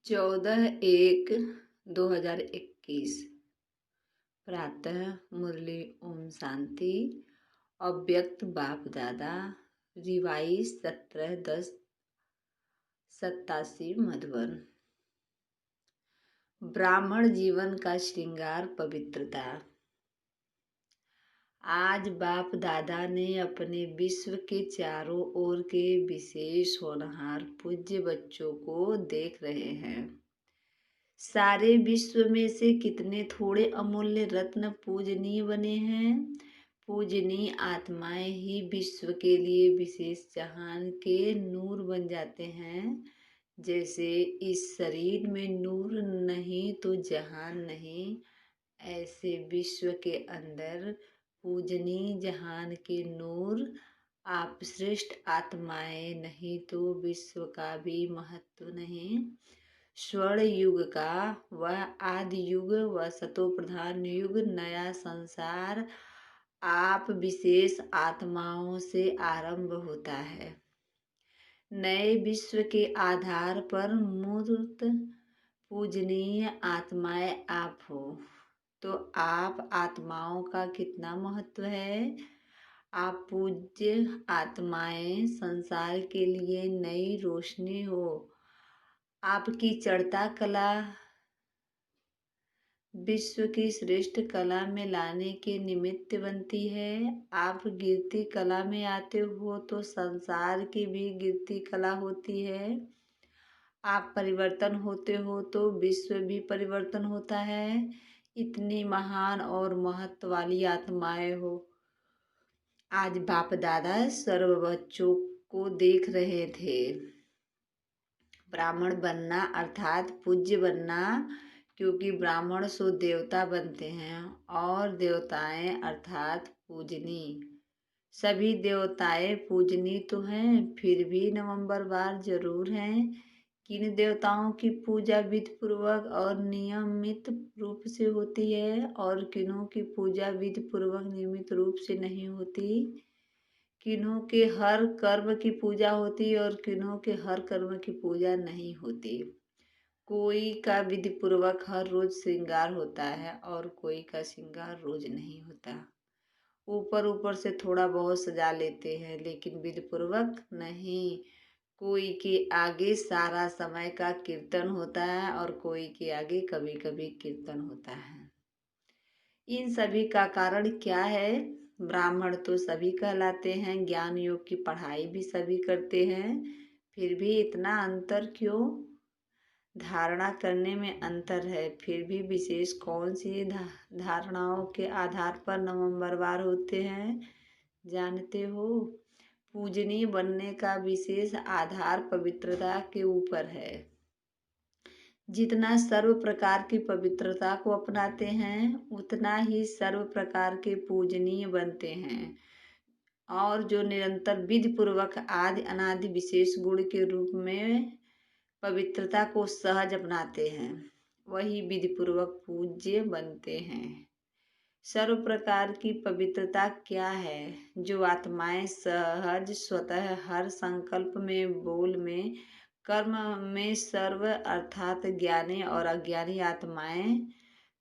14/1/2021। प्रातः मुरली ओम शांति। अव्यक्त बाप दादा। रिवाइज 17/10/87 मधुबन। ब्राह्मण जीवन का श्रृंगार पवित्रता। आज बाप दादा ने अपने विश्व के चारों ओर के विशेष होनहार पूज्य बच्चों को देख रहे हैं। सारे विश्व में से कितने थोड़े अमूल्य रत्न पूजनीय बने हैं। पूजनीय आत्माएं ही विश्व के लिए विशेष जहान के नूर बन जाते हैं। जैसे इस शरीर में नूर नहीं तो जहान नहीं, ऐसे विश्व के अंदर पूजनीय जहान के नूर आप श्रेष्ठ आत्माएं नहीं तो विश्व का भी महत्व नहीं। स्वर्ण युग का वह आदि युग व सतो प्रधान युग नया संसार आप विशेष आत्माओं से आरंभ होता है। नए विश्व के आधार पर मूर्त पूजनीय आत्माएं आप हो, तो आप आत्माओं का कितना महत्व है। आप पूज्य आत्माएं संसार के लिए नई रोशनी हो। आपकी चढ़ता कला विश्व की श्रेष्ठ कला में लाने के निमित्त बनती है। आप गिरती कला में आते हो तो संसार की भी गिरती कला होती है। आप परिवर्तन होते हो तो विश्व भी परिवर्तन होता है। इतनी महान और महत्व वाली आत्माएं हो। आज बाप दादा सर्व बच्चों को देख रहे थे। ब्राह्मण बनना अर्थात पूज्य बनना, क्योंकि ब्राह्मण सो देवता बनते हैं और देवताएं अर्थात पूजनीय। सभी देवताएं पूजनीय तो हैं, फिर भी नवंबरवार जरूर हैं। किन देवताओं की पूजा विधि पूर्वक और नियमित रूप से होती है और किन्हों की पूजा विधि पूर्वक नियमित रूप से नहीं होती। किन्हों के हर कर्म की पूजा होती और किन्हों के हर कर्म की पूजा नहीं होती। कोई का विधि पूर्वक हर रोज श्रृंगार होता है और कोई का श्रृंगार रोज नहीं होता। ऊपर ऊपर से थोड़ा बहुत सजा लेते हैं लेकिन विधि पूर्वक नहीं। कोई के आगे सारा समय का कीर्तन होता है और कोई के आगे कभी कभी कीर्तन होता है। इन सभी का कारण क्या है। ब्राह्मण तो सभी कहलाते हैं, ज्ञान योग की पढ़ाई भी सभी करते हैं, फिर भी इतना अंतर क्यों। धारणा करने में अंतर है, फिर भी विशेष कौन सी धारणाओं के आधार पर नवंबरवार होते हैं जानते हो। पूजनीय बनने का विशेष आधार पवित्रता के ऊपर है। जितना सर्व प्रकार की पवित्रता को अपनाते हैं उतना ही सर्व प्रकार के पूजनीय बनते हैं। और जो निरंतर विधि पूर्वक आदि अनादि विशेष गुण के रूप में पवित्रता को सहज अपनाते हैं, वही विधि पूर्वक पूज्य बनते हैं। सर्व प्रकार की पवित्रता क्या है। जो आत्माएं सहज स्वतः हर संकल्प में, बोल में, कर्म में सर्व अर्थात ज्ञानी और अज्ञानी आत्माएं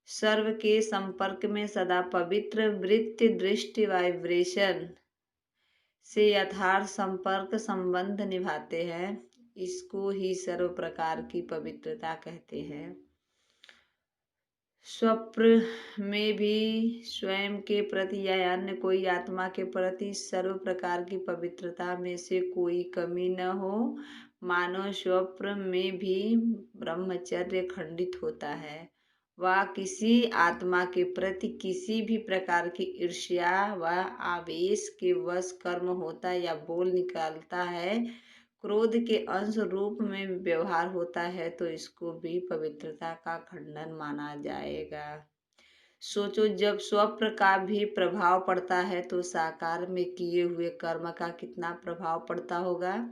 सर्व के संपर्क में सदा पवित्र वृत्ति दृष्टि वाइब्रेशन से यथार्थ संपर्क संबंध निभाते हैं, इसको ही सर्व प्रकार की पवित्रता कहते हैं। स्वप्न में भी स्वयं के प्रति या अन्य कोई आत्मा के प्रति सर्व प्रकार की पवित्रता में से कोई कमी न हो। मानो स्वप्न में भी ब्रह्मचर्य खंडित होता है। वह किसी आत्मा के प्रति किसी भी प्रकार की ईर्ष्या व आवेश के वश कर्म होता या बोल निकालता है, क्रोध के अंश रूप में व्यवहार होता है, तो इसको भी पवित्रता का खंडन माना जाएगा। सोचो, जब स्वप्न का भी प्रभाव पड़ता है तो साकार में किए हुए कर्म का कितना प्रभाव पड़ता होगा।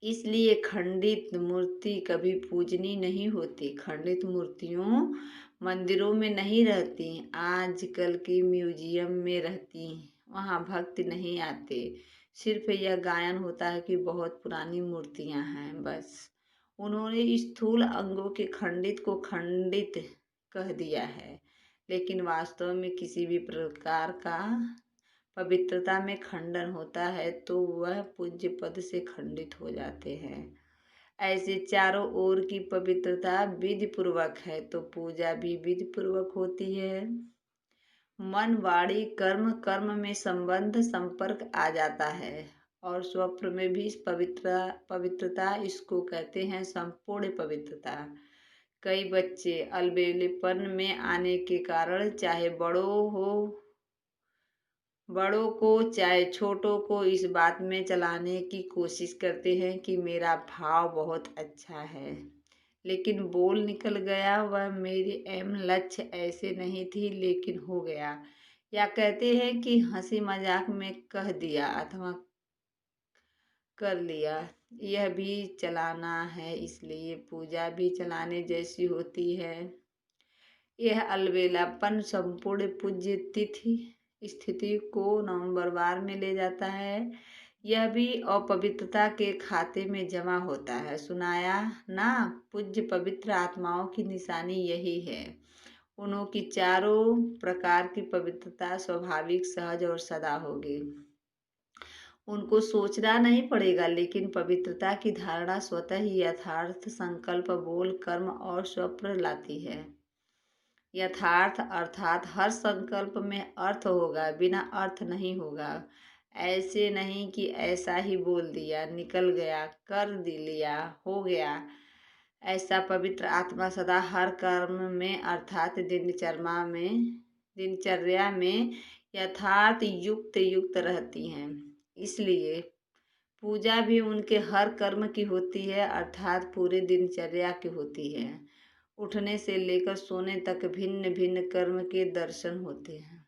इसलिए खंडित मूर्ति कभी पूजनीय नहीं होती। खंडित मूर्तियों मंदिरों में नहीं रहती, आजकल की म्यूजियम में रहती। वहाँ भक्त नहीं आते, सिर्फ यह गायन होता है कि बहुत पुरानी मूर्तियाँ हैं, बस। उन्होंने स्थूल अंगों के खंडित को खंडित कह दिया है, लेकिन वास्तव में किसी भी प्रकार का पवित्रता में खंडन होता है तो वह पूज्य पद से खंडित हो जाते हैं। ऐसे चारों ओर की पवित्रता विधि पूर्वक है तो पूजा भी विधि पूर्वक होती है। मन वाणी कर्म, कर्म में संबंध संपर्क आ जाता है और स्वप्न में भी पवित्रता इसको कहते हैं संपूर्ण पवित्रता। कई बच्चे अलबेलेपन में आने के कारण चाहे बड़ों को चाहे छोटों को इस बात में चलाने की कोशिश करते हैं कि मेरा भाव बहुत अच्छा है, लेकिन बोल निकल गया, वह मेरी एम लक्ष्य ऐसे नहीं थी लेकिन हो गया। या कहते हैं कि हंसी मजाक में कह दिया अथवा कर लिया, यह भी चलाना है, इसलिए पूजा भी चलाने जैसी होती है। यह अलबेलापन संपूर्ण पूज्य तिथि स्थिति को नंबरवार में ले जाता है। यह भी अपवित्रता के खाते में जमा होता है। सुनाया ना, पूज्य पवित्र आत्माओं की निशानी यही है। उनकी चारों प्रकार की पवित्रता स्वाभाविक, सहज और सदा होगी। उनको सोचना नहीं पड़ेगा, लेकिन पवित्रता की धारणा स्वतः ही यथार्थ संकल्प, बोल, कर्म और स्वप्न लाती है। यथार्थ अर्थात हर संकल्प में अर्थ होगा, बिना अर्थ नहीं होगा। ऐसे नहीं कि ऐसा ही बोल दिया, निकल गया, कर लिया, हो गया। ऐसा पवित्र आत्मा सदा हर कर्म में अर्थात दिनचर्या में यथार्थ युक्त रहती हैं। इसलिए पूजा भी उनके हर कर्म की होती है, अर्थात पूरे दिनचर्या की होती है। उठने से लेकर सोने तक भिन्न भिन्न कर्म के दर्शन होते हैं।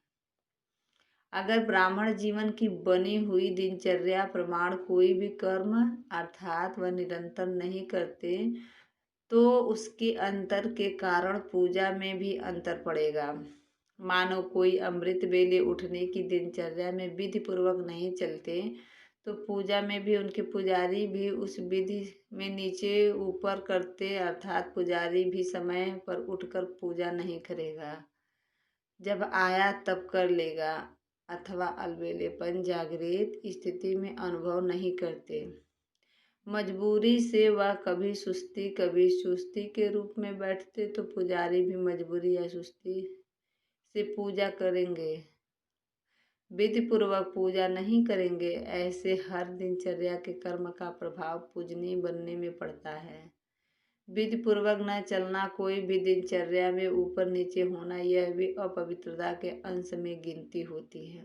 अगर ब्राह्मण जीवन की बनी हुई दिनचर्या प्रमाण कोई भी कर्म अर्थात वह निरंतर नहीं करते तो उसके अंतर के कारण पूजा में भी अंतर पड़ेगा। मानो कोई अमृत वेले उठने की दिनचर्या में विधि पूर्वक नहीं चलते तो पूजा में भी उनके पुजारी भी उस विधि में नीचे ऊपर करते, अर्थात पुजारी भी समय पर उठकर पूजा नहीं करेगा, जब आया तब कर लेगा, अथवा अलबेलेपन जागृत स्थिति में अनुभव नहीं करते। मजबूरी से वह कभी सुस्ती कभी चुस्ती के रूप में बैठते तो पुजारी भी मजबूरी या सुस्ती से पूजा करेंगे, विधि पूर्वक पूजा नहीं करेंगे। ऐसे हर दिनचर्या के कर्म का प्रभाव पूजनीय बनने में पड़ता है। विधि पूर्वक न चलना, कोई भी दिनचर्या में ऊपर नीचे होना, यह भी अपवित्रता के अंश में गिनती होती है,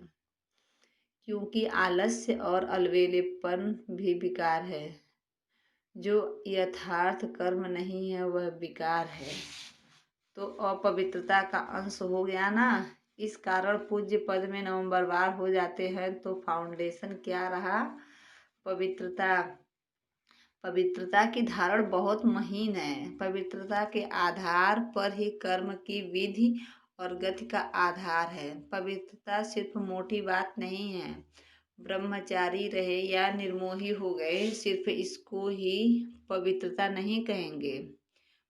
क्योंकि आलस्य और अलवेलेपन भी विकार है। जो यथार्थ कर्म नहीं है वह विकार है, तो अपवित्रता का अंश हो गया ना। इस कारण पूज्य पद में नंबरवार हो जाते हैं। तो फाउंडेशन क्या रहा? पवित्रता। पवित्रता की धारण बहुत महीन है। पवित्रता के आधार पर ही कर्म की विधि और गति का आधार है। पवित्रता सिर्फ मोटी बात नहीं है। ब्रह्मचारी रहे या निर्मोही हो गए, सिर्फ इसको ही पवित्रता नहीं कहेंगे।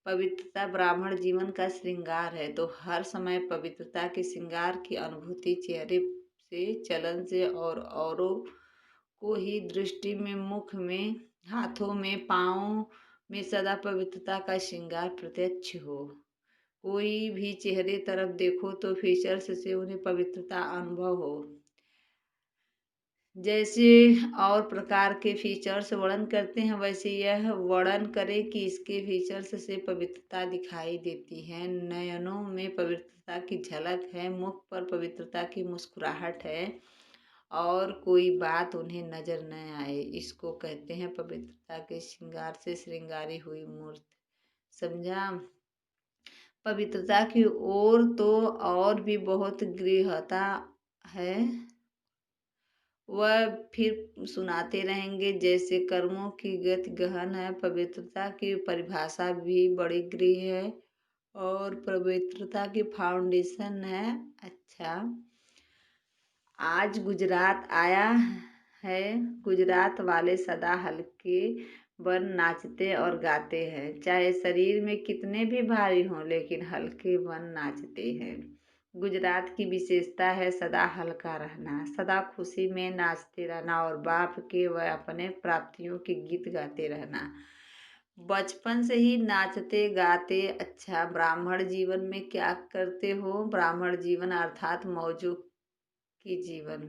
पवित्रता ब्राह्मण जीवन का श्रृंगार है, तो हर समय पवित्रता के श्रृंगार की अनुभूति चेहरे से, चलन से और औरों को ही दृष्टि में, मुख में, हाथों में, पाँव में सदा पवित्रता का श्रृंगार प्रत्यक्ष हो। कोई भी चेहरे तरफ देखो तो फीचर्स से उन्हें पवित्रता अनुभव हो। जैसे और प्रकार के फीचर्स वर्णन करते हैं, वैसे यह वर्णन करे कि इसके फीचर्स से पवित्रता दिखाई देती है। नयनों में पवित्रता की झलक है, मुख पर पवित्रता की मुस्कुराहट है और कोई बात उन्हें नजर न आए, इसको कहते हैं पवित्रता के श्रृंगार से श्रृंगारी हुई मूर्ति। समझा? पवित्रता की ओर तो और भी बहुत गृहता है, वह फिर सुनाते रहेंगे। जैसे कर्मों की गति गहन है, पवित्रता की परिभाषा भी बड़ी गृह है और पवित्रता की फाउंडेशन है। अच्छा, आज गुजरात आया है। गुजरात वाले सदा हल्के वन नाचते और गाते हैं, चाहे शरीर में कितने भी भारी हों, लेकिन हल्के वन नाचते हैं। गुजरात की विशेषता है सदा हल्का रहना, सदा खुशी में नाचते रहना और बाप के व अपने प्राप्तियों के गीत गाते रहना। बचपन से ही नाचते गाते। अच्छा, ब्राह्मण जीवन में क्या करते हो? ब्राह्मण जीवन अर्थात मौजों की जीवन।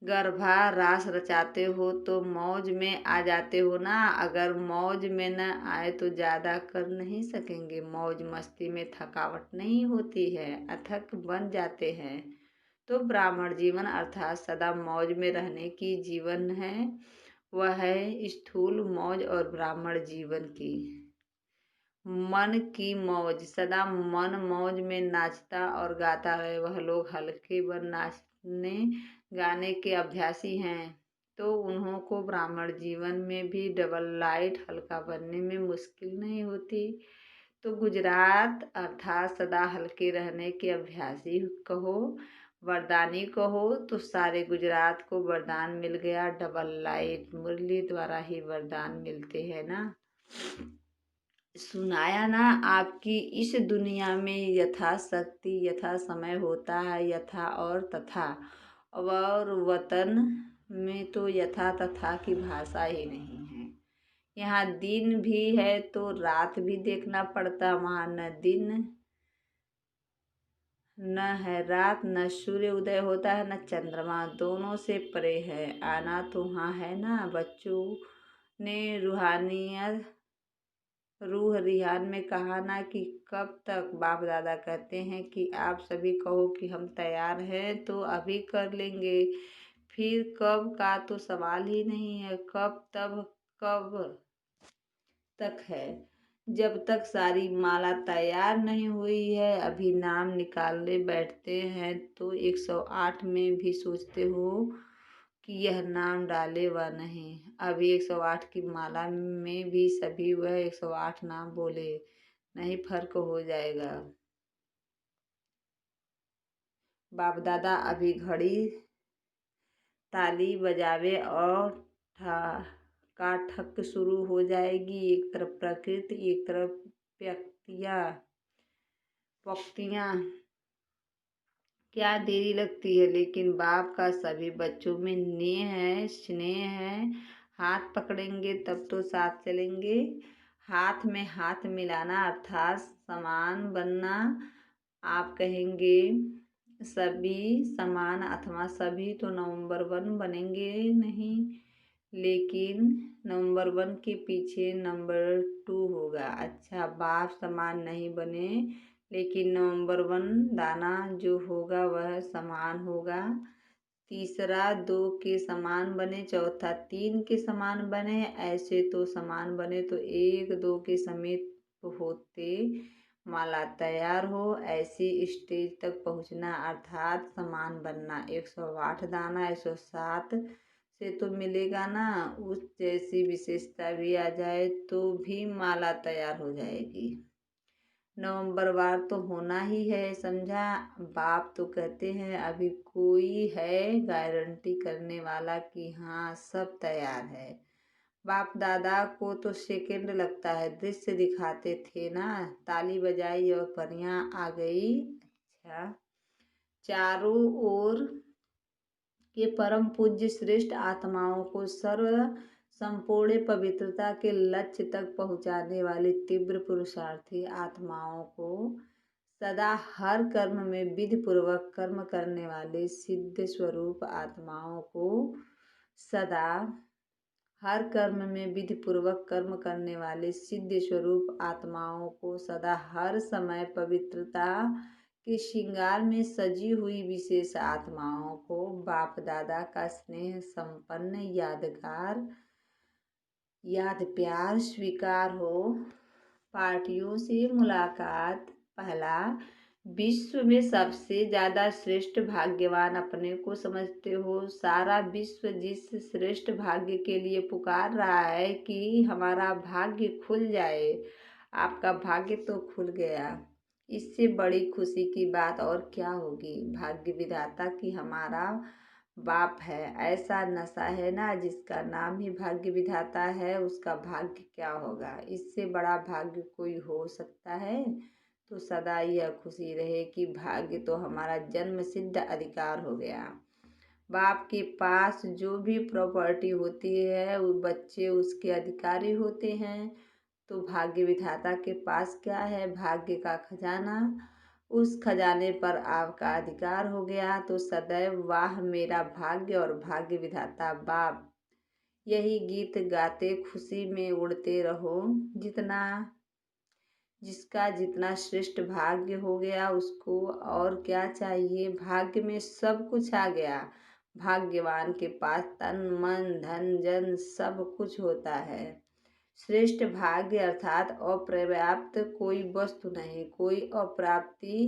गर्भा रास रचाते हो तो मौज में आ जाते हो ना। अगर मौज में न आए तो ज़्यादा कर नहीं सकेंगे। मौज मस्ती में थकावट नहीं होती है, अथक बन जाते हैं। तो ब्राह्मण जीवन अर्थात सदा मौज में रहने की जीवन है। वह है स्थूल मौज और ब्राह्मण जीवन की मन की मौज। सदा मन मौज में नाचता और गाता रहे। वह लोग हल्के व नाचने गाने के अभ्यासी हैं, तो उन्हों को ब्राह्मण जीवन में भी डबल लाइट हल्का बनने में मुश्किल नहीं होती। तो गुजरात अर्थात सदा हल्के रहने के अभ्यासी कहो, वरदानी कहो, तो सारे गुजरात को वरदान मिल गया। डबल लाइट मुरली द्वारा ही वरदान मिलते हैं ना। सुनाया ना, आपकी इस दुनिया में यथाशक्ति यथा समय होता है, यथा और तथा। और वतन में तो यथा तथा की भाषा ही नहीं है। यहाँ दिन भी है तो रात भी देखना पड़ता। वहाँ न दिन न है रात, न सूर्य उदय होता है, न चंद्रमा, दोनों से परे है। आना तो वहाँ है ना। बच्चों ने रूह रिहान में कहा ना कि कब तक। बाप दादा कहते हैं कि आप सभी कहो कि हम तैयार हैं तो अभी कर लेंगे। फिर कब का तो सवाल ही नहीं है। कब तक है। जब तक सारी माला तैयार नहीं हुई है। अभी नाम निकालने बैठते हैं तो 108 में भी सोचते हो कि यह नाम डाले व नहीं। अभी 108 की माला में भी सभी वह 108 नाम बोले, नहीं फर्क हो जाएगा। बाप दादा अभी घड़ी ताली बजावे और का ठक शुरू हो जाएगी। एक तरफ प्रकृति, एक तरफ पक्तियाँ। क्या देरी लगती है, लेकिन बाप का सभी बच्चों में स्नेह है। हाथ पकड़ेंगे तब तो साथ चलेंगे। हाथ में हाथ मिलाना अर्थात समान बनना। आप कहेंगे सभी समान अथवा सभी तो नंबर 1 बनेंगे नहीं, लेकिन नंबर 1 के पीछे नंबर 2 होगा। अच्छा, बाप समान नहीं बने, लेकिन नंबर 1 दाना जो होगा वह समान होगा। तीसरा 2 के समान बने, चौथा 3 के समान बने। ऐसे तो समान बने तो 1 2 के समीप होते माला तैयार हो। ऐसी स्टेज तक पहुंचना अर्थात समान बनना। 108 दाना 107 से तो मिलेगा ना। उस जैसी विशेषता भी आ जाए तो भी माला तैयार हो जाएगी। नवंबरवार तो होना ही है, समझा। बाप तो कहते हैं अभी कोई है गारंटी करने वाला कि हाँ सब तैयार है। बाप दादा को तो सेकंड लगता है। दृश्य दिखाते थे ना, ताली बजाई और परियां आ गई। अच्छा, चारों ओर के परम पूज्य श्रेष्ठ आत्माओं को सर्व संपूर्ण पवित्रता के लक्ष्य तक पहुँचाने वाली तीव्र पुरुषार्थी आत्माओं को, सदा हर कर्म में विधि पूर्वक कर्म करने वाले सिद्ध स्वरूप आत्माओं को, सदा हर कर्म में विधि पूर्वक कर्म करने वाले सिद्ध स्वरूप आत्माओं को, सदा हर समय पवित्रता के श्रृंगार में सजी हुई विशेष आत्माओं को, बाप दादा का स्नेह संपन्न याद प्यार स्वीकार हो। पार्टियों से मुलाकात। पहला, विश्व में सबसे ज़्यादा श्रेष्ठ भाग्यवान अपने को समझते हो। सारा विश्व जिस श्रेष्ठ भाग्य के लिए पुकार रहा है कि हमारा भाग्य खुल जाए, आपका भाग्य तो खुल गया। इससे बड़ी खुशी की बात और क्या होगी। भाग्य विधाता कि हमारा बाप है। ऐसा नशा है ना जिसका नाम ही भाग्य विधाता है, उसका भाग्य क्या होगा। इससे बड़ा भाग्य कोई हो सकता है। तो सदा यह खुशी रहे कि भाग्य तो हमारा जन्म सिद्ध अधिकार हो गया। बाप के पास जो भी प्रॉपर्टी होती है वो बच्चे उसके अधिकारी होते हैं। तो भाग्य विधाता के पास क्या है, भाग्य का खजाना। उस खजाने पर आपका अधिकार हो गया। तो सदैव वाह मेरा भाग्य और भाग्य विधाता बाप, यही गीत गाते खुशी में उड़ते रहो। जितना जिसका जितना श्रेष्ठ भाग्य हो गया उसको और क्या चाहिए। भाग्य में सब कुछ आ गया। भाग्यवान के पास तन मन धन जन सब कुछ होता है। श्रेष्ठ भाग्य अर्थात अपर्याप्त कोई वस्तु नहीं, कोई अप्राप्ति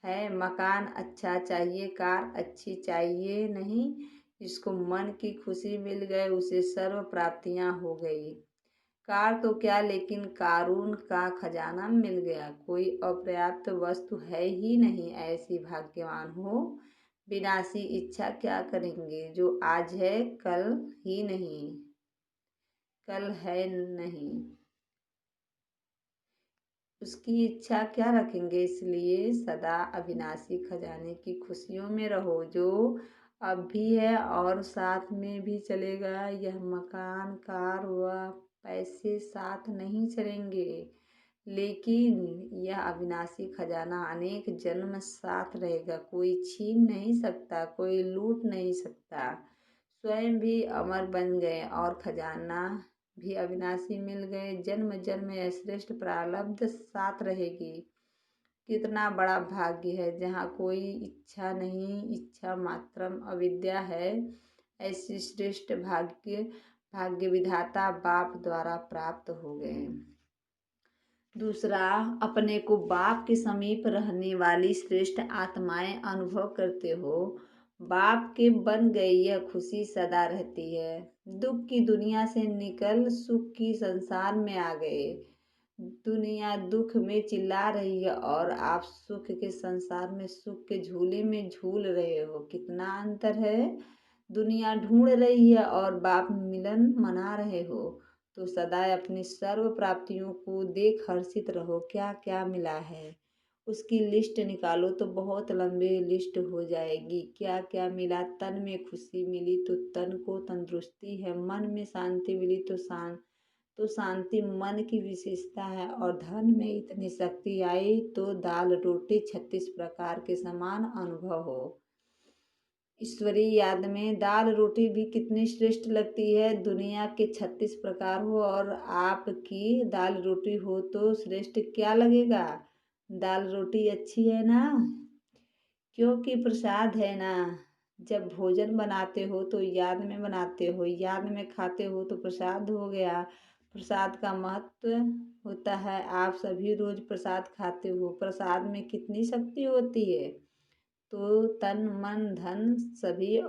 है। मकान अच्छा चाहिए, कार अच्छी चाहिए नहीं। जिसको मन की खुशी मिल गए उसे सर्व प्राप्तियां हो गई। कार तो क्या, लेकिन कारून का खजाना मिल गया। कोई अपर्याप्त वस्तु है ही नहीं। ऐसी भाग्यवान हो। विनाशी इच्छा क्या करेंगे। जो आज है कल ही नहीं, कल है नहीं, उसकी इच्छा क्या रखेंगे। इसलिए सदा अविनाशी खजाने की खुशियों में रहो, जो अब भी है और साथ में भी चलेगा। यह मकान कार व पैसे साथ नहीं चलेंगे, लेकिन यह अविनाशी खजाना अनेक जन्म साथ रहेगा। कोई छीन नहीं सकता, कोई लूट नहीं सकता। स्वयं भी अमर बन गए और खजाना भी अविनाशी मिल गए। जन्म जन्म में श्रेष्ठ प्रारब्ध साथ रहेगी। कितना बड़ा भाग्य है जहाँ कोई इच्छा नहीं, इच्छा मात्रम अविद्या है। ऐसी श्रेष्ठ भाग्य भाग्य विधाता बाप द्वारा प्राप्त हो गए। दूसरा, अपने को बाप के समीप रहने वाली श्रेष्ठ आत्माएं अनुभव करते हो। बाप के बन गई यह खुशी सदा रहती है। दुख की दुनिया से निकल सुख की संसार में आ गए। दुनिया दुख में चिल्ला रही है और आप सुख के संसार में सुख के झूले में झूल रहे हो। कितना अंतर है। दुनिया ढूंढ रही है और बाप मिलन मना रहे हो। तो सदा अपनी सर्व प्राप्तियों को देख हर्षित रहो। क्या क्या मिला है उसकी लिस्ट निकालो तो बहुत लंबी लिस्ट हो जाएगी। क्या क्या मिला। तन में खुशी मिली तो तन को तंदुरुस्ती है। मन में शांति मिली तो शांति मन की विशेषता है। और धन में इतनी शक्ति आई तो दाल रोटी 36 प्रकार के समान अनुभव हो। ईश्वरीय याद में दाल रोटी भी कितनी श्रेष्ठ लगती है। दुनिया के 36 प्रकार हो और आपकी दाल रोटी हो तो श्रेष्ठ क्या लगेगा। दाल रोटी अच्छी है ना, क्योंकि प्रसाद है ना। जब भोजन बनाते हो तो याद में बनाते हो, याद में खाते हो तो प्रसाद हो गया। प्रसाद का महत्व होता है। आप सभी रोज प्रसाद खाते हो। प्रसाद में कितनी शक्ति होती है। तो तन मन धन सभी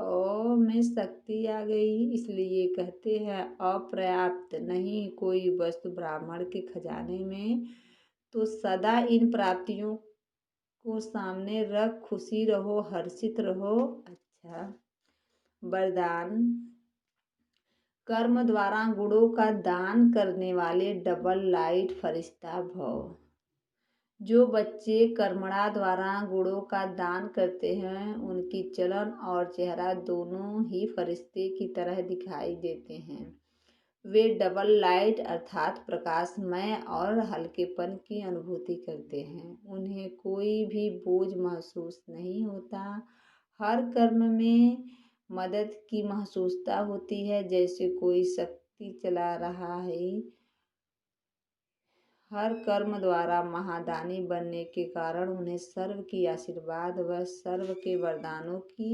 में शक्ति आ गई। इसलिए कहते हैं अपर्याप्त नहीं कोई वस्तु ब्राह्मण के खजाने में। तो सदा इन प्राप्तियों को सामने रख खुशी रहो, हर्षित रहो। अच्छा, वरदान। कर्म द्वारा गुणों का दान करने वाले डबल लाइट फरिश्ता भव। जो बच्चे कर्मणा द्वारा गुणों का दान करते हैं उनकी चलन और चेहरा दोनों ही फरिश्ते की तरह दिखाई देते हैं। वे डबल लाइट अर्थात प्रकाशमय और हल्केपन की अनुभूति करते हैं। उन्हें कोई भी बोझ महसूस नहीं होता। हर कर्म में मदद की महसूसता होती है, जैसे कोई शक्ति चला रहा है। हर कर्म द्वारा महादानी बनने के कारण उन्हें सर्व की आशीर्वाद व सर्व के वरदानों की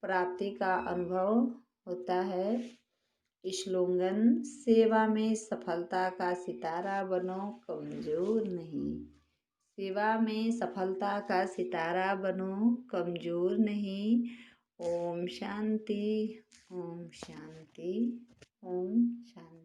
प्राप्ति का अनुभव होता है। स्लोगन। सेवा में सफलता का सितारा बनो, कमजोर नहीं। सेवा में सफलता का सितारा बनो, कमजोर नहीं। ओम शांति, ओम शांति, ओम शांति।